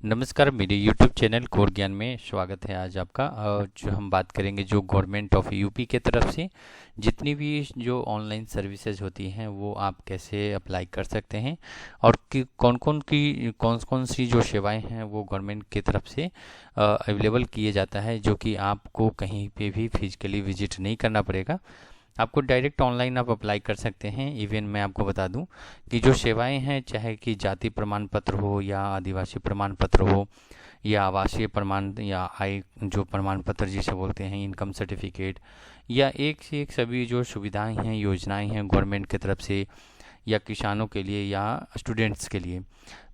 नमस्कार, मेरे YouTube channel core ज्ञान में स्वागत है आज आपका। और जो हम बात करेंगे जो गवर्नमेंट ऑफ यूपी के तरफ से जितनी भी जो ऑनलाइन सर्विसेज होती हैं वो आप कैसे अप्लाई कर सकते हैं और कि कौन कौन सी जो सेवाएं हैं वो गवर्नमेंट की तरफ से अवेलेबल किए जाता है, जो कि आपको कहीं पे भी फिजिकली विजिट नहीं करना पड़ेगा। आपको डायरेक्ट ऑनलाइन आप अप्लाई कर सकते हैं। इवन मैं आपको बता दूं कि जो सेवाएं हैं, चाहे कि जाति प्रमाण पत्र हो या आदिवासी प्रमाण पत्र हो या आवासीय प्रमाण या आय जो प्रमाण पत्र जिसे बोलते हैं, इनकम सर्टिफिकेट, या एक से एक सभी जो सुविधाएं हैं, योजनाएं हैं गवर्नमेंट की तरफ से या किसानों के लिए या स्टूडेंट्स के लिए,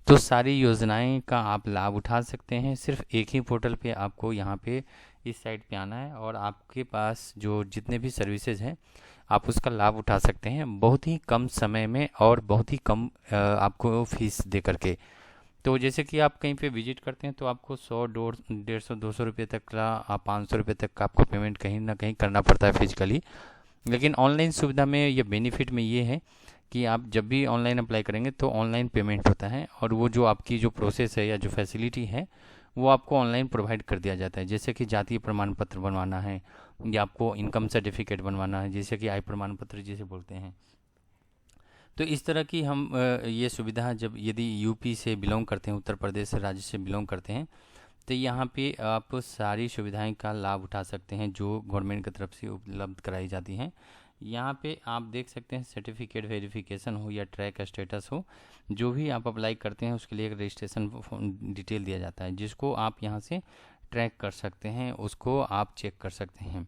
तो सारी योजनाएं का आप लाभ उठा सकते हैं। सिर्फ एक ही पोर्टल पे आपको यहाँ पे इस साइट पे आना है और आपके पास जो जितने भी सर्विसेज हैं आप उसका लाभ उठा सकते हैं बहुत ही कम समय में और बहुत ही कम आपको फीस दे करके। तो जैसे कि आप कहीं पे विजिट करते हैं तो आपको 100 150 200 रुपये तक का 500 रुपये तक का आपको पेमेंट कहीं ना कहीं करना पड़ता है फिजिकली। लेकिन ऑनलाइन सुविधा में ये बेनिफिट में ये है कि आप जब भी ऑनलाइन अप्लाई करेंगे तो ऑनलाइन पेमेंट होता है और वो जो आपकी जो प्रोसेस है या जो फैसिलिटी है वो आपको ऑनलाइन प्रोवाइड कर दिया जाता है। जैसे कि जातीय प्रमाण पत्र बनवाना है या आपको इनकम सर्टिफिकेट बनवाना है, जैसे कि आय प्रमाण पत्र जिसे बोलते हैं। तो इस तरह की हम ये सुविधा जब यदि यूपी से बिलोंग करते हैं, उत्तर प्रदेश राज्य से बिलोंग करते हैं, तो यहाँ पे आप सारी सुविधाएं का लाभ उठा सकते हैं जो गवर्नमेंट की तरफ से उपलब्ध कराई जाती हैं। यहाँ पे आप देख सकते हैं सर्टिफिकेट वेरिफिकेशन हो या ट्रैक स्टेटस हो, जो भी आप अप्लाई करते हैं उसके लिए एक रजिस्ट्रेशन डिटेल दिया जाता है जिसको आप यहाँ से ट्रैक कर सकते हैं, उसको आप चेक कर सकते हैं।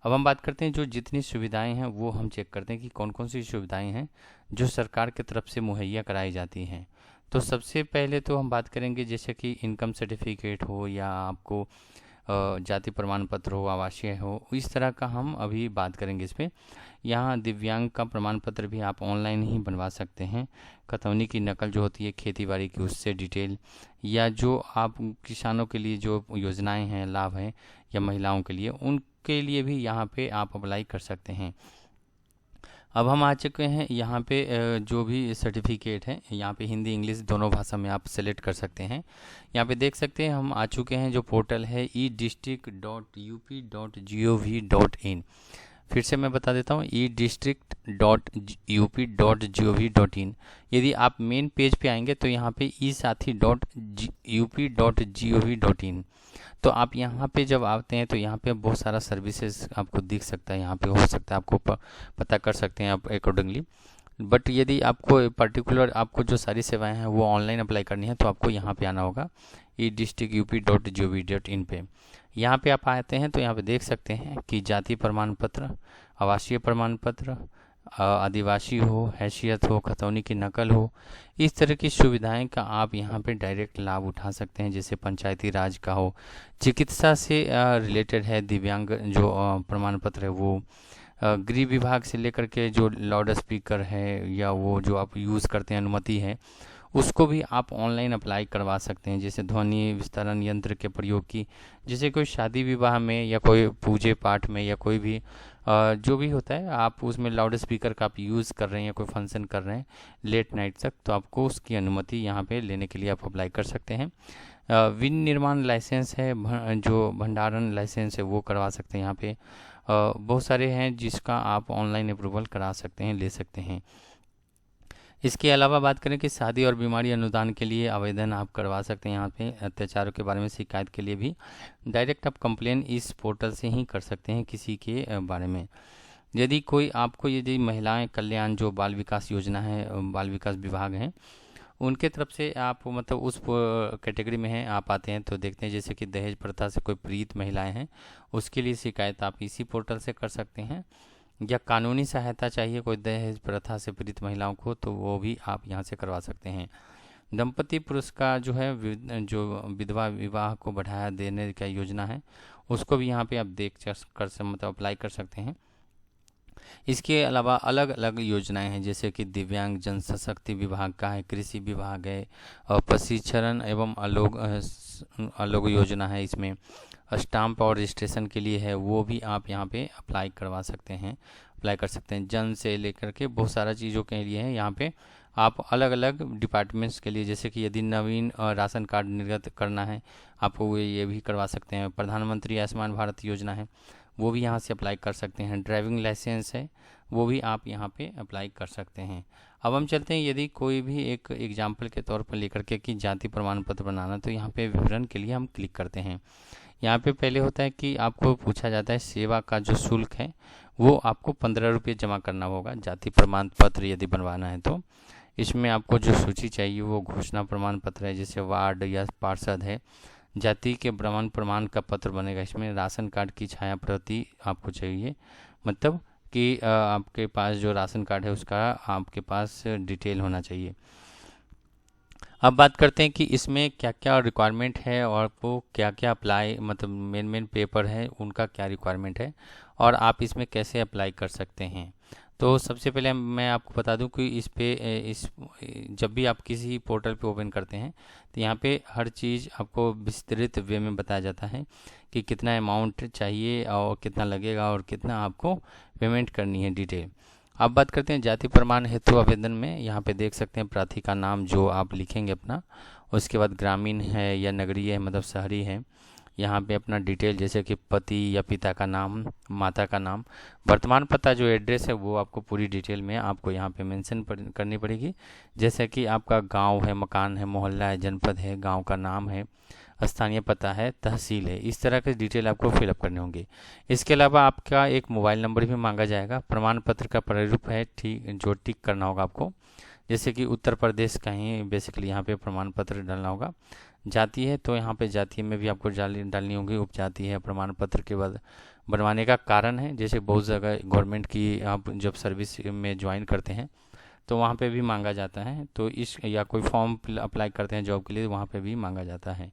अब हम बात करते हैं जो जितनी सुविधाएं हैं वो हम चेक करते हैं कि कौन कौन सी सुविधाएं हैं जो सरकार की तरफ से मुहैया कराई जाती हैं। तो सबसे पहले तो हम बात करेंगे जैसे कि इनकम सर्टिफिकेट हो या आपको जाति प्रमाण पत्र हो, आवासीय हो, इस तरह का हम अभी बात करेंगे इस पर। यहाँ दिव्यांग का प्रमाण पत्र भी आप ऑनलाइन ही बनवा सकते हैं। खतौनी की नकल जो होती है खेती बाड़ी की, उससे डिटेल, या जो आप किसानों के लिए जो योजनाएं हैं, लाभ हैं, या महिलाओं के लिए, उनके लिए भी यहाँ पे आप अप्लाई कर सकते हैं। अब हम आ चुके हैं यहाँ पे जो भी सर्टिफिकेट है यहाँ पे हिंदी इंग्लिश दोनों भाषा में आप सेलेक्ट कर सकते हैं। यहाँ पे देख सकते हैं हम आ चुके हैं जो पोर्टल है e-district.up.gov.in। फिर से मैं बता देता हूँ e-district.up.gov.in। यदि आप मेन पेज पे आएंगे तो यहाँ पे e-साथी.up.gov.in। तो आप यहाँ पे जब आते हैं तो यहाँ पे बहुत सारा सर्विसेज आपको दिख सकता है, यहाँ पे हो सकता है आपको पता कर सकते हैं आप अकॉर्डिंगली। बट यदि आपको पर्टिकुलर आपको जो सारी सेवाएं हैं वो ऑनलाइन अप्लाई करनी है तो आपको यहाँ पे आना होगा e-district.up.gov.in पे। यहाँ पे आप आते हैं तो यहाँ पे देख सकते हैं कि जाति प्रमाण पत्र, आवासीय प्रमाण पत्र, आदिवासी हो, हैसियत हो, खतौनी की नकल हो, इस तरह की सुविधाएं का आप यहाँ पे डायरेक्ट लाभ उठा सकते हैं। जैसे पंचायती राज का हो, चिकित्सा से रिलेटेड है, दिव्यांग जो प्रमाण पत्र है वो, गृह विभाग से लेकर के जो लाउड स्पीकर है या वो जो आप यूज़ करते हैं अनुमति है, उसको भी आप ऑनलाइन अप्लाई करवा सकते हैं। जैसे ध्वनि विस्तारण यंत्र के प्रयोग की, जैसे कोई शादी विवाह में या कोई पूजे पाठ में या कोई भी जो भी होता है, आप उसमें लाउड स्पीकर का आप यूज़ कर रहे हैं या कोई फंक्शन कर रहे हैं लेट नाइट तक, तो आपको उसकी अनुमति यहाँ पे लेने के लिए आप अप्लाई कर सकते हैं। विनिर्माण लाइसेंस है, जो भंडारण लाइसेंस है वो करवा सकते हैं। यहाँ पे बहुत सारे हैं जिसका आप ऑनलाइन अप्रूवल करा सकते हैं, ले सकते हैं। इसके अलावा बात करें कि शादी और बीमारी अनुदान के लिए आवेदन आप करवा सकते हैं। यहाँ पे अत्याचारों के बारे में शिकायत के लिए भी डायरेक्ट आप कंप्लेन इस पोर्टल से ही कर सकते हैं किसी के बारे में। यदि कोई आपको यदि महिलाएं कल्याण जो बाल विकास योजना है, बाल विकास विभाग है, उनके तरफ से आप मतलब उस कैटेगरी में हैं आप आते हैं तो देखते हैं जैसे कि दहेज प्रथा से कोई पीड़ित महिलाएं हैं, उसके लिए शिकायत आप इसी पोर्टल से कर सकते हैं। या कानूनी सहायता चाहिए कोई दहेज प्रथा से पीड़ित महिलाओं को, तो वो भी आप यहाँ से करवा सकते हैं। दंपति पुरस्कार जो है, जो विधवा विवाह को बढ़ावा देने का योजना है, उसको भी यहाँ पे आप मतलब अप्लाई कर सकते हैं। इसके अलावा अलग अलग योजनाएं हैं जैसे कि दिव्यांग जन सशक्ति विभाग का है, कृषि विभाग है, और प्रशिक्षण एवं अलग योजना है। इसमें स्टाम्प और रजिस्ट्रेशन के लिए है, वो भी आप यहाँ पे अप्लाई करवा सकते हैं, अप्लाई कर सकते हैं। जन से लेकर के बहुत सारा चीज़ों के लिए है, यहाँ पे आप अलग अलग डिपार्टमेंट्स के लिए, जैसे कि यदि नवीन राशन कार्ड निर्गत करना है आपको, वो ये भी करवा सकते हैं। प्रधानमंत्री आयुष्मान भारत योजना है, वो भी यहाँ से अप्लाई कर सकते हैं। ड्राइविंग लाइसेंस है, वो भी आप यहाँ पे अप्लाई कर सकते हैं। अब हम चलते हैं, यदि कोई भी एक एग्जाम्पल के तौर पर लेकर के कि जाति प्रमाण पत्र बनाना, तो यहाँ पे विवरण के लिए हम क्लिक करते हैं। यहाँ पे पहले होता है कि आपको पूछा जाता है सेवा का जो शुल्क है वो आपको 15 रुपये जमा करना होगा, जाति प्रमाण पत्र यदि बनवाना है तो। इसमें आपको जो सूची चाहिए वो घोषणा प्रमाण पत्र है, जैसे वार्ड या पार्षद है। जाति के प्रमाण का पत्र बनेगा। इसमें राशन कार्ड की छाया प्रति आपको चाहिए, मतलब कि आपके पास जो राशन कार्ड है उसका आपके पास डिटेल होना चाहिए। अब बात करते हैं कि इसमें क्या क्या रिक्वायरमेंट है और वो क्या क्या अप्लाई, मतलब मेन पेपर है उनका क्या रिक्वायरमेंट है और आप इसमें कैसे अप्लाई कर सकते हैं। तो सबसे पहले मैं आपको बता दूं कि जब भी आप किसी पोर्टल पे ओपन करते हैं तो यहाँ पे हर चीज़ आपको विस्तृत वे में बताया जाता है कि कितना अमाउंट चाहिए और कितना लगेगा और कितना आपको पेमेंट करनी है, डिटेल। अब बात करते हैं जाति प्रमाण हेतु आवेदन में। यहाँ पे देख सकते हैं प्रार्थी का नाम जो आप लिखेंगे अपना, उसके बाद ग्रामीण है या नगरीय है, मतलब शहरी है। यहाँ पे अपना डिटेल जैसे कि पति या पिता का नाम, माता का नाम, वर्तमान पता जो एड्रेस है वो आपको पूरी डिटेल में आपको यहाँ पे मेंशन करनी पड़ेगी। जैसे कि आपका गांव है, मकान है, मोहल्ला है, जनपद है, गांव का नाम है, स्थानीय पता है, तहसील है, इस तरह के डिटेल आपको फिलअप करने होंगे। इसके अलावा आपका एक मोबाइल नंबर भी मांगा जाएगा। प्रमाण पत्र का प्रारूप है जो टिक करना होगा आपको, जैसे कि उत्तर प्रदेश का ही बेसिकली यहाँ पे प्रमाण पत्र डालना होगा। जाति है तो यहाँ पे जाति में भी आपको डालनी होगी। उपजाति है, प्रमाण पत्र के बाद बनवाने का कारण है, जैसे बहुत जगह गवर्नमेंट की आप जब सर्विस में ज्वाइन करते हैं तो वहाँ पे भी मांगा जाता है, तो या कोई फॉर्म अप्लाई करते हैं जॉब के लिए, वहाँ पे भी मांगा जाता है,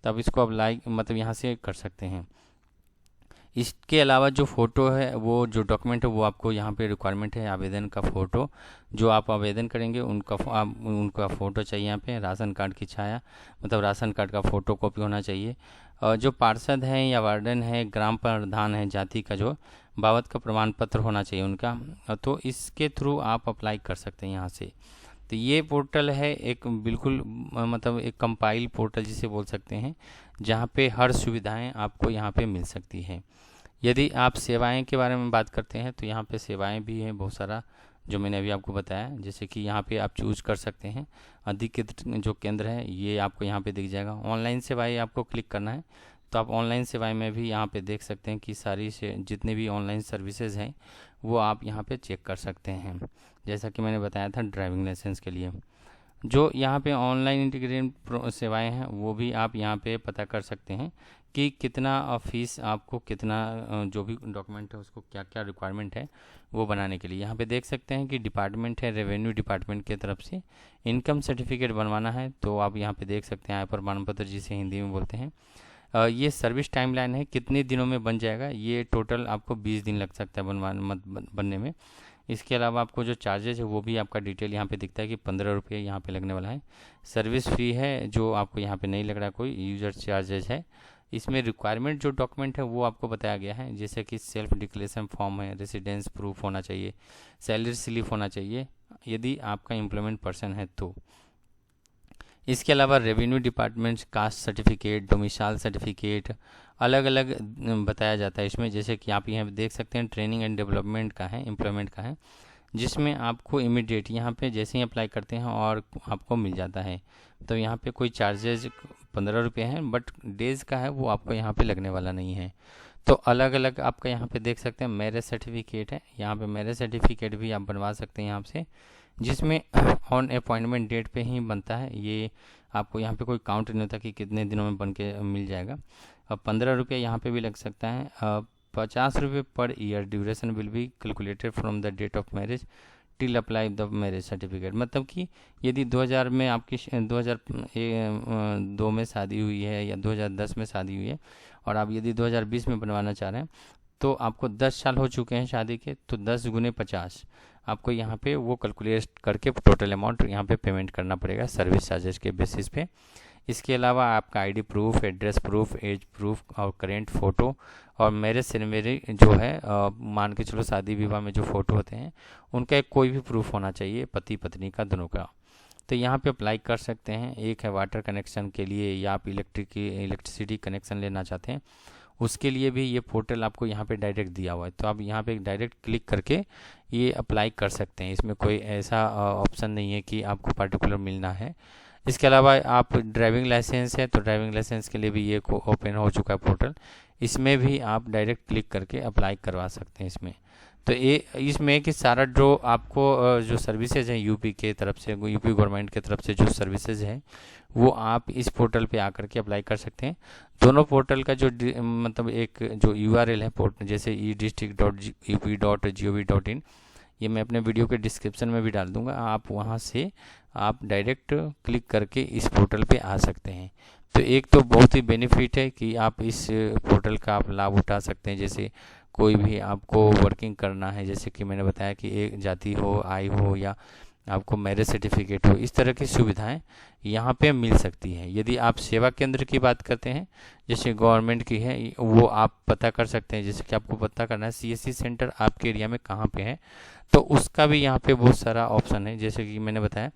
तब इसको अप्लाई मतलब यहाँ से कर सकते हैं। इसके अलावा जो फ़ोटो है, वो जो डॉक्यूमेंट है वो आपको यहाँ पे रिक्वायरमेंट है आवेदन का फ़ोटो, जो आप आवेदन करेंगे उनका फ़ोटो चाहिए। यहाँ पे राशन कार्ड की छाया, मतलब राशन कार्ड का फ़ोटो कॉपी होना चाहिए। और जो पार्षद हैं या वार्डन है, ग्राम प्रधान है, जाति का जो बाबत का प्रमाण पत्र होना चाहिए उनका, तो इसके थ्रू आप अप्लाई कर सकते हैं यहाँ से। तो ये पोर्टल है एक बिल्कुल मतलब एक कंपाइल पोर्टल जिसे बोल सकते हैं, जहाँ पे हर सुविधाएं आपको यहाँ पे मिल सकती है। यदि आप सेवाएं के बारे में बात करते हैं तो यहाँ पे सेवाएं भी हैं बहुत सारा, जो मैंने अभी आपको बताया। जैसे कि यहाँ पे आप चूज कर सकते हैं अधिकृत जो केंद्र है, ये आपको यहाँ पे दिख जाएगा। ऑनलाइन सेवाएं आपको क्लिक करना है तो आप ऑनलाइन सेवाएं में भी यहाँ पे देख सकते हैं कि सारी से जितने भी ऑनलाइन सर्विसेज हैं वो आप यहाँ पे चेक कर सकते हैं। जैसा कि मैंने बताया था ड्राइविंग लाइसेंस के लिए जो यहाँ पे ऑनलाइन इंटीग्रेटेड सेवाएं हैं, वो भी आप यहाँ पे पता कर सकते हैं कि कितना फीस आपको, कितना जो भी डॉक्यूमेंट है उसको क्या क्या रिक्वायरमेंट है वो बनाने के लिए। यहाँ पे देख सकते हैं कि डिपार्टमेंट है रेवेन्यू डिपार्टमेंट की तरफ से इनकम सर्टिफिकेट बनवाना है, तो आप यहाँ पे देख सकते हैं आय प्रमाण पत्र जिसे हिंदी में बोलते हैं। ये सर्विस टाइमलाइन है, कितने दिनों में बन जाएगा, ये टोटल आपको 20 दिन लग सकता है बनने में। इसके अलावा आपको जो चार्जेस है वो भी आपका डिटेल यहाँ पे दिखता है कि 15 रुपये यहाँ पे लगने वाला है। सर्विस फी है जो आपको यहाँ पे नहीं लग रहा, कोई यूजर चार्जेस है। इसमें रिक्वायरमेंट जो डॉक्यूमेंट है वो आपको बताया गया है, जैसे कि सेल्फ डिक्लेरेशन फॉर्म है, रेसिडेंस प्रूफ होना चाहिए, सैलरी स्लिप होना चाहिए यदि आपका एम्प्लॉयमेंट पर्सन है तो। इसके अलावा revenue department caste certificate, domicile certificate अलग अलग बताया जाता है इसमें। जैसे कि आप यहाँ देख सकते हैं ट्रेनिंग एंड डेवलपमेंट का है, एम्प्लॉयमेंट का है, जिसमें आपको इमीडिएट यहाँ पे जैसे ही अप्लाई करते हैं और आपको मिल जाता है। तो यहाँ पे कोई चार्जेज 15 रुपये हैं, बट डेज का है वो आपको यहाँ पे लगने वाला नहीं है। तो अलग अलग आपका यहाँ पे देख सकते हैं मैरिज सर्टिफिकेट है, यहाँ पे मैरिज सर्टिफिकेट भी आप बनवा सकते हैं यहाँ से, जिसमें ऑन अपॉइंटमेंट डेट पे ही बनता है। ये आपको यहाँ पे कोई काउंट नहीं होता कि कितने दिनों में बन के मिल जाएगा। अब 15 रुपये यहाँ पे भी लग सकता है। 50 रुपये per year duration will be calculated from the date of marriage till apply the marriage certificate. मतलब कि यदि 2000 में आपकी 2002 में शादी हुई है या 2010 में शादी हुई है और आप यदि 2020 में बनवाना चाह रहे हैं तो आपको 10 साल हो चुके हैं शादी के, तो 10 गुने 50 आपको यहाँ पे वो कैलकुलेट करके टोटल अमाउंट यहाँ पे पेमेंट करना पड़ेगा सर्विस चार्जेस के बेसिस पे। इसके अलावा आपका ID proof, address proof, age proof और करेंट फ़ोटो और मैरिज सेरेमनी जो है मान के चलो शादी विवाह में जो फ़ोटो होते हैं उनका एक कोई भी प्रूफ होना चाहिए, पति पत्नी का दोनों का। तो यहाँ पे अप्लाई कर सकते हैं। एक है वाटर कनेक्शन के लिए, या आप इलेक्ट्रिसिटी कनेक्शन लेना चाहते हैं उसके लिए भी ये पोर्टल आपको यहाँ पे डायरेक्ट दिया हुआ है। तो आप यहाँ पे डायरेक्ट क्लिक करके ये अप्लाई कर सकते हैं। इसमें कोई ऐसा ऑप्शन नहीं है कि आपको पर्टिकुलर मिलना है। इसके अलावा आप ड्राइविंग लाइसेंस है तो ड्राइविंग लाइसेंस के लिए भी ये ओपन हो चुका है पोर्टल, इसमें भी आप डायरेक्ट क्लिक करके अप्लाई करवा सकते हैं इसमें। तो ये इसमें कि सारा जो आपको जो सर्विसेज हैं यूपी के तरफ से, यूपी गवर्नमेंट के तरफ से जो सर्विसेज हैं वो आप इस पोर्टल पे आकर के अप्लाई कर सकते हैं। दोनों पोर्टल का जो मतलब एक जो URL है पोर्टल, जैसे edistrict.up.gov.in, ये मैं अपने वीडियो के डिस्क्रिप्शन में भी डाल दूंगा। आप वहाँ से आप डायरेक्ट क्लिक करके इस पोर्टल पे आ सकते हैं। तो एक तो बहुत ही बेनिफिट है कि आप इस पोर्टल का आप लाभ उठा सकते हैं। जैसे कोई भी आपको वर्किंग करना है, जैसे कि मैंने बताया कि एक जाति हो, आय हो, या आपको मैरिज सर्टिफिकेट हो, इस तरह की सुविधाएं यहाँ पे मिल सकती हैं। यदि आप सेवा केंद्र की बात करते हैं जैसे गवर्नमेंट की है, वो आप पता कर सकते हैं। जैसे कि आपको पता करना है CSC सेंटर आपके एरिया में कहाँ पे है, तो उसका भी यहाँ पे बहुत सारा ऑप्शन है। जैसे कि मैंने बताया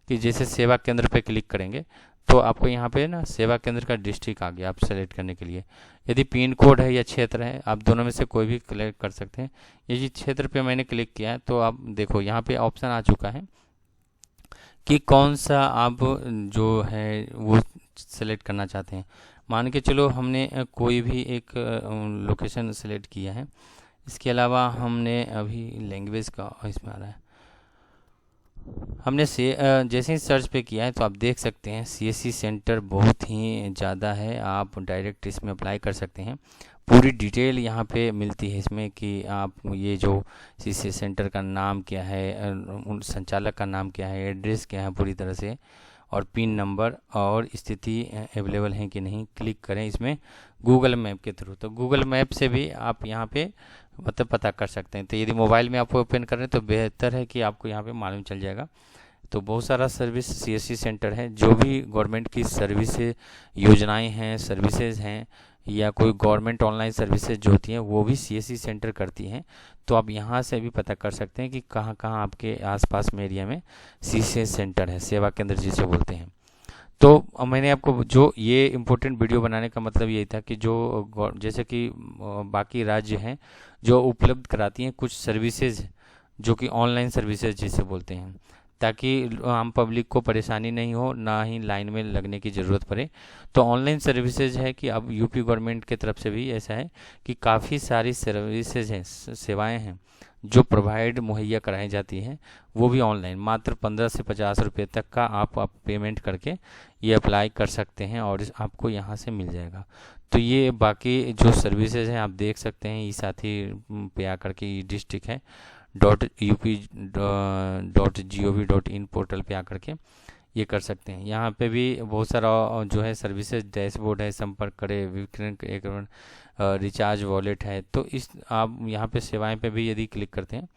कि जैसे सेवा केंद्र पे क्लिक करेंगे तो आपको यहाँ पे ना सेवा केंद्र का डिस्ट्रिक्ट आ गया आप सेलेक्ट करने के लिए। यदि पिन कोड है या क्षेत्र है, आप दोनों में से कोई भी क्लिक कर सकते हैं। ये जी क्षेत्र पे मैंने क्लिक किया है तो आप देखो यहाँ पे ऑप्शन आ चुका है कि कौन सा आप जो है वो सेलेक्ट करना चाहते हैं। मान के चलो हमने कोई भी एक लोकेशन सेलेक्ट किया है। इसके अलावा हमने अभी लैंग्वेज का इसमें आ रहा है, हमने जैसे ही सर्च पे किया है तो आप देख सकते हैं CSC सेंटर बहुत ही ज़्यादा है। आप डायरेक्ट इसमें अप्लाई कर सकते हैं। पूरी डिटेल यहाँ पे मिलती है इसमें कि आप ये जो CSC सेंटर का नाम क्या है, उन संचालक का नाम क्या है, एड्रेस क्या है पूरी तरह से, और पिन नंबर और स्थिति अवेलेबल है कि नहीं। क्लिक करें इसमें गूगल मैप के थ्रू, तो गूगल मैप से भी आप यहाँ पे मतलब पता कर सकते हैं। तो यदि मोबाइल में आप ओपन कर रहे हैं तो बेहतर है कि आपको यहाँ पे मालूम चल जाएगा। तो बहुत सारा सर्विस CSC सेंटर है, जो भी गवर्नमेंट की सर्विस योजनाएं हैं, सर्विसेज हैं, या कोई गवर्नमेंट ऑनलाइन सर्विसेज जो होती हैं वो भी CSC सेंटर करती हैं। तो आप यहाँ से भी पता कर सकते हैं कि कहाँ कहाँ आपके आसपास में एरिया में CSC सेंटर है, सेवा केंद्र जिसे बोलते हैं। तो मैंने आपको जो ये इम्पोर्टेंट वीडियो बनाने का मतलब यही था कि जो जैसे कि बाकी राज्य हैं जो उपलब्ध कराती हैं कुछ सर्विसेज, जो कि ऑनलाइन सर्विसेज जिसे बोलते हैं, ताकि आम पब्लिक को परेशानी नहीं हो, ना ही लाइन में लगने की ज़रूरत पड़े। तो ऑनलाइन सर्विसेज है कि अब यूपी गवर्नमेंट के तरफ से भी ऐसा है कि काफ़ी सारी सर्विसेज हैं, सेवाएं हैं जो प्रोवाइड मुहैया कराई जाती हैं, वो भी ऑनलाइन। मात्र 15 से 50 रुपये तक का आप पेमेंट करके ये अप्लाई कर सकते हैं और आपको यहाँ से मिल जाएगा। तो ये बाकी जो सर्विसेज हैं आप देख सकते हैं, इस साथी पे आकर के डिस्ट्रिक्ट है .up.gov.in पोर्टल पे आकर के ये कर सकते हैं। यहाँ पे भी बहुत सारा जो है सर्विसेज डैशबोर्ड है, संपर्क करें, विक्रय रिचार्ज वॉलेट है। तो इस आप यहाँ पे सेवाएं पे भी यदि क्लिक करते हैं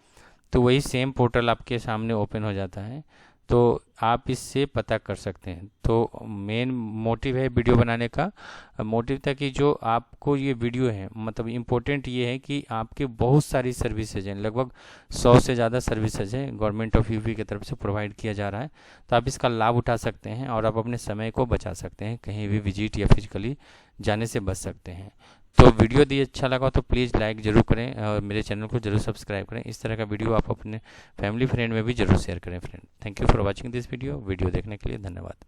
तो वही सेम पोर्टल आपके सामने ओपन हो जाता है, तो आप इससे पता कर सकते हैं। तो मेन मोटिव है वीडियो बनाने का, मोटिव था कि जो आपको ये वीडियो है मतलब इम्पोर्टेंट ये है कि आपके बहुत सारी सर्विसेज हैं, लगभग 100 से ज़्यादा सर्विसेज हैं गवर्नमेंट ऑफ यूपी की तरफ से प्रोवाइड किया जा रहा है। तो आप इसका लाभ उठा सकते हैं और आप अपने समय को बचा सकते हैं, कहीं भी विजिट या फिजिकली जाने से बच सकते हैं। तो वीडियो यदि अच्छा लगा तो प्लीज़ लाइक ज़रूर करें और मेरे चैनल को ज़रूर सब्सक्राइब करें। इस तरह का वीडियो आप अपने फैमिली फ्रेंड में भी ज़रूर शेयर करें friend. Thank you for watching this video देखने के लिए धन्यवाद।